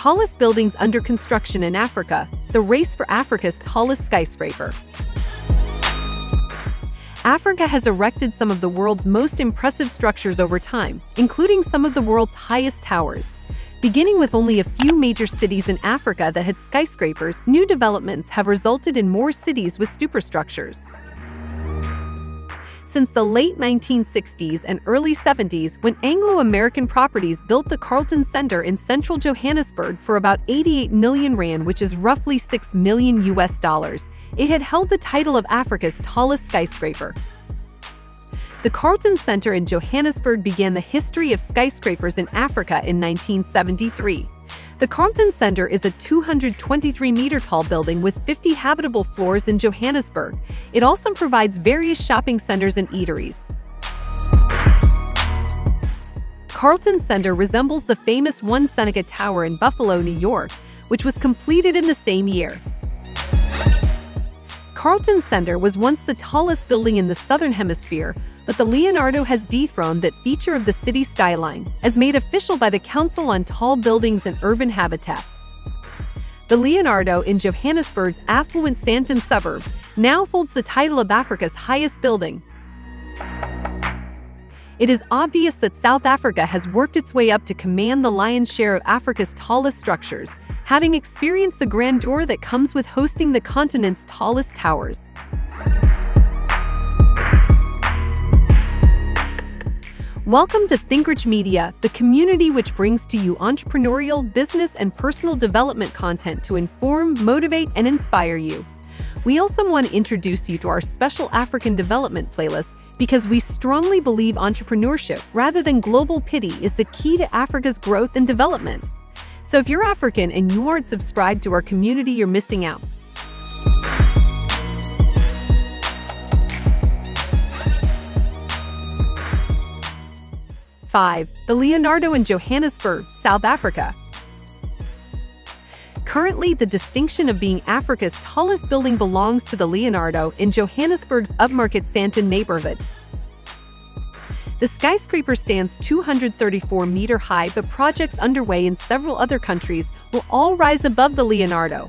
Tallest buildings under construction in Africa, the race for Africa's tallest skyscraper. Africa has erected some of the world's most impressive structures over time, including some of the world's highest towers. Beginning with only a few major cities in Africa that had skyscrapers, new developments have resulted in more cities with superstructures. Since the late 1960s and early 70s, when Anglo-American properties built the Carlton Center in central Johannesburg for about 88 million rand, which is roughly $6 million, it had held the title of Africa's tallest skyscraper. The Carlton Center in Johannesburg began the history of skyscrapers in Africa in 1973. The Carlton Center is a 223-meter-tall building with 50 habitable floors in Johannesburg. It also provides various shopping centers and eateries. Carlton Center resembles the famous One Seneca Tower in Buffalo, New York, which was completed in the same year. Carlton Center was once the tallest building in the Southern Hemisphere, but the Leonardo has dethroned that feature of the city skyline, as made official by the Council on Tall Buildings and Urban Habitat. The Leonardo in Johannesburg's affluent Sandton suburb now holds the title of Africa's highest building. It is obvious that South Africa has worked its way up to command the lion's share of Africa's tallest structures, having experienced the grandeur that comes with hosting the continent's tallest towers. Welcome to ThinkRich Media, the community which brings to you entrepreneurial, business, and personal development content to inform, motivate, and inspire you. We also want to introduce you to our special African development playlist because we strongly believe entrepreneurship rather than global pity is the key to Africa's growth and development. So if you're African and you aren't subscribed to our community, you're missing out. The Leonardo in Johannesburg, South Africa. Currently, the distinction of being Africa's tallest building belongs to the Leonardo in Johannesburg's upmarket Sandton neighborhood. The skyscraper stands 234 meters high, but projects underway in several other countries will all rise above the Leonardo.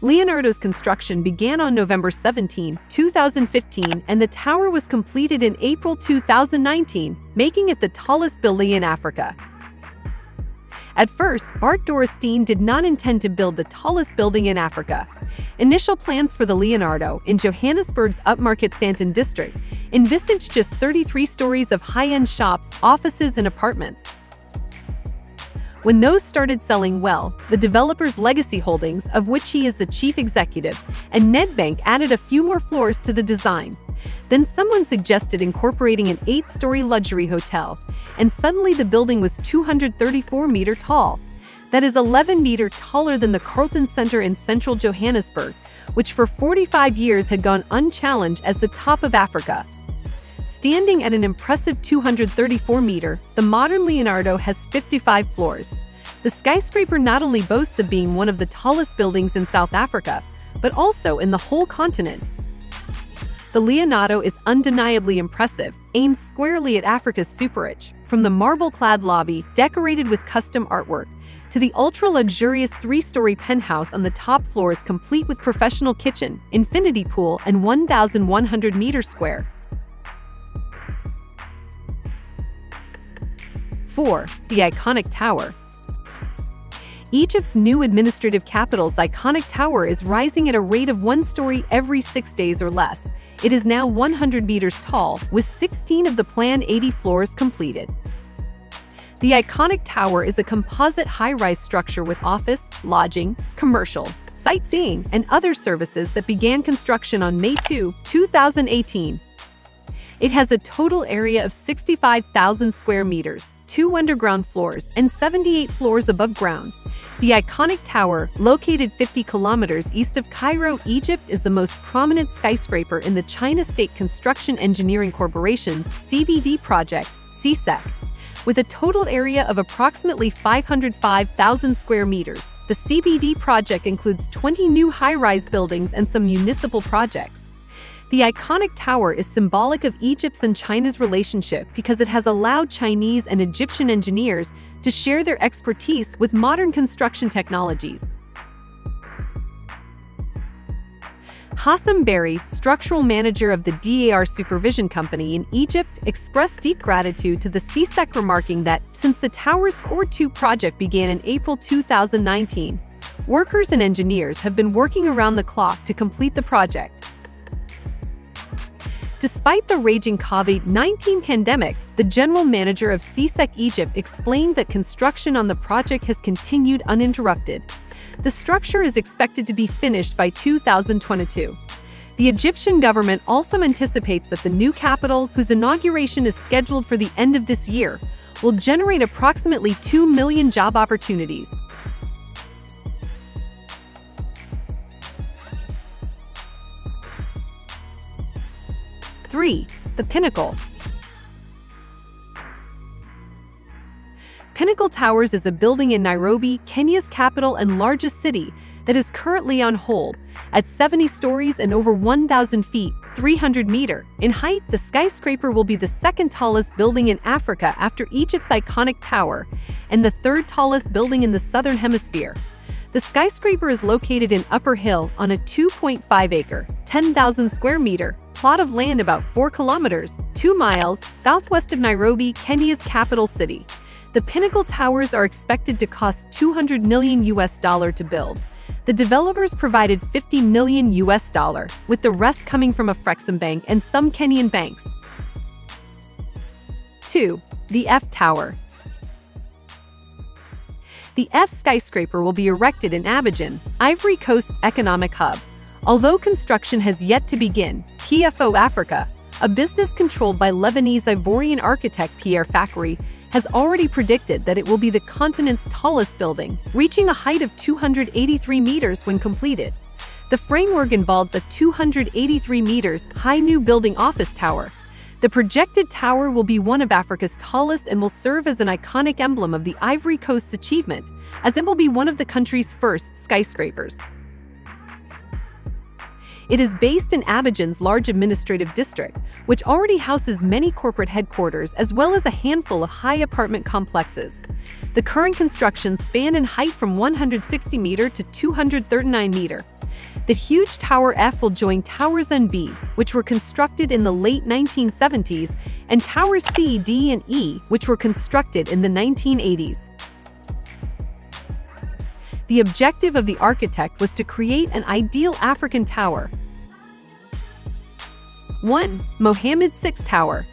Leonardo's construction began on November 17, 2015, and the tower was completed in April 2019, making it the tallest building in Africa. At first, Bart Dorrestein did not intend to build the tallest building in Africa. Initial plans for the Leonardo in Johannesburg's upmarket Sandton district envisaged just 33 stories of high-end shops, offices, and apartments. When those started selling well, the developer's Legacy Holdings, of which he is the chief executive, and Nedbank added a few more floors to the design. Then someone suggested incorporating an 8-story luxury hotel, and suddenly the building was 234 meters tall. That is 11 meters taller than the Carlton Center in central Johannesburg, which for 45 years had gone unchallenged as the top of Africa. Standing at an impressive 234 meters, the modern Leonardo has 55 floors. The skyscraper not only boasts of being one of the tallest buildings in South Africa, but also in the whole continent. The Leonardo is undeniably impressive, aimed squarely at Africa's super-rich, from the marble-clad lobby, decorated with custom artwork, to the ultra-luxurious 3-story penthouse on the top floors complete with professional kitchen, infinity pool, and 1,100 meters square. 4. The iconic tower. Egypt's new administrative capital's iconic tower is rising at a rate of 1 story every 6 days or less. It is now 100 meters tall, with 16 of the planned 80 floors completed. The iconic tower is a composite high-rise structure with office, lodging, commercial, sightseeing, and other services that began construction on May 2, 2018. It has a total area of 65,000 square meters, 2 underground floors, and 78 floors above ground. The iconic tower, located 50 kilometers east of Cairo, Egypt, is the most prominent skyscraper in the China State Construction Engineering Corporation's CBD project, CSEC. With a total area of approximately 505,000 square meters, the CBD project includes 20 new high-rise buildings and some municipal projects. The iconic tower is symbolic of Egypt's and China's relationship because it has allowed Chinese and Egyptian engineers to share their expertise with modern construction technologies. Hassam Berry, structural manager of the DAR Supervision Company in Egypt, expressed deep gratitude to the CSEC, remarking that, since the tower's Core 2 project began in April 2019, workers and engineers have been working around the clock to complete the project. Despite the raging COVID-19 pandemic, the general manager of CSEC Egypt explained that construction on the project has continued uninterrupted. The structure is expected to be finished by 2022. The Egyptian government also anticipates that the new capital, whose inauguration is scheduled for the end of this year, will generate approximately 2 million job opportunities. Three, the Pinnacle. Pinnacle Towers is a building in Nairobi, Kenya's capital and largest city, that is currently on hold. At 70 stories and over 1,000 feet, 300 meters in height, the skyscraper will be the second tallest building in Africa after Egypt's iconic tower, and the third tallest building in the southern hemisphere. The skyscraper is located in Upper Hill on a 2.5-acre, 10,000 square meter plot of land about 4 kilometers, 2 miles, southwest of Nairobi, Kenya's capital city. The Pinnacle Towers are expected to cost $200 million to build. The developers provided $50 million, with the rest coming from Afreximbank and some Kenyan banks. 2. The F Tower. The F skyscraper will be erected in Abidjan, Ivory Coast's economic hub. Although construction has yet to begin, PFO Africa, a business controlled by Lebanese-Ivorian architect Pierre Fakhri, has already predicted that it will be the continent's tallest building, reaching a height of 283 meters when completed. The framework involves a 283 meters high new building office tower. The projected tower will be one of Africa's tallest and will serve as an iconic emblem of the Ivory Coast's achievement, as it will be one of the country's first skyscrapers. It is based in Abidjan's large administrative district, which already houses many corporate headquarters as well as a handful of high apartment complexes. The current construction spans in height from 160 meters to 239 meters. The huge Tower F will join Towers N, B, which were constructed in the late 1970s, and Towers C, D, and E, which were constructed in the 1980s. The objective of the architect was to create an ideal African tower. 1. Mohammed VI Tower.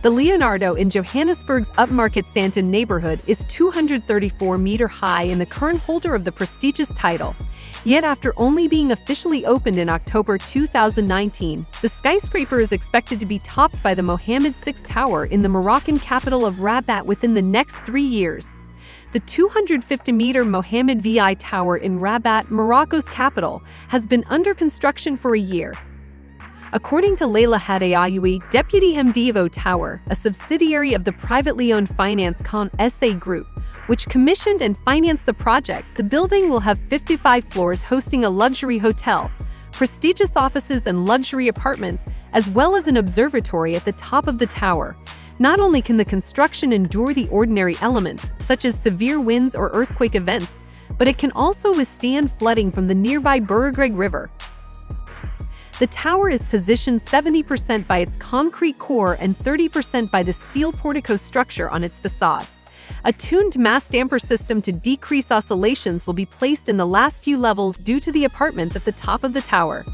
The Leonardo in Johannesburg's upmarket Sandton neighborhood is 234 meters high and the current holder of the prestigious title. Yet after only being officially opened in October 2019, the skyscraper is expected to be topped by the Mohammed VI Tower in the Moroccan capital of Rabat within the next 3 years. The 250-meter Mohammed VI Tower in Rabat, Morocco's capital, has been under construction for a year. According to Leila Hadayaoui, deputy MD of O Tower, a subsidiary of the privately owned finance con SA Group, which commissioned and financed the project, the building will have 55 floors hosting a luxury hotel, prestigious offices and luxury apartments, as well as an observatory at the top of the tower. Not only can the construction endure the ordinary elements, such as severe winds or earthquake events, but it can also withstand flooding from the nearby Burogreg River. The tower is positioned 70% by its concrete core and 30% by the steel portico structure on its facade. A tuned mass damper system to decrease oscillations will be placed in the last few levels due to the apartments at the top of the tower.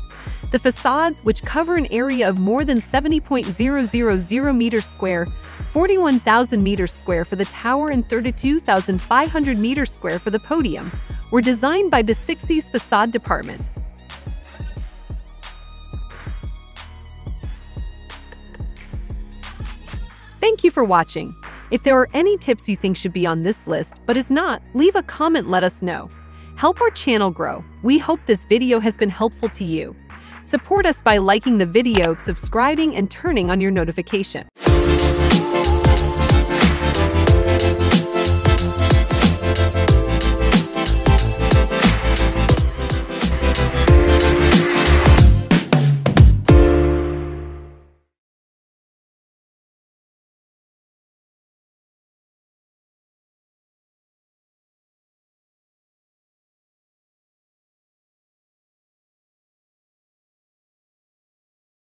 The facades, which cover an area of more than 70.000 meters square, 41,000 meters square for the tower and 32,500 meters square for the podium, were designed by Besixi's facade department. Thank you for watching. If there are any tips you think should be on this list but is not, leave a comment, let us know. Help our channel grow. We hope this video has been helpful to you. Support us by liking the video, subscribing, and turning on your notification.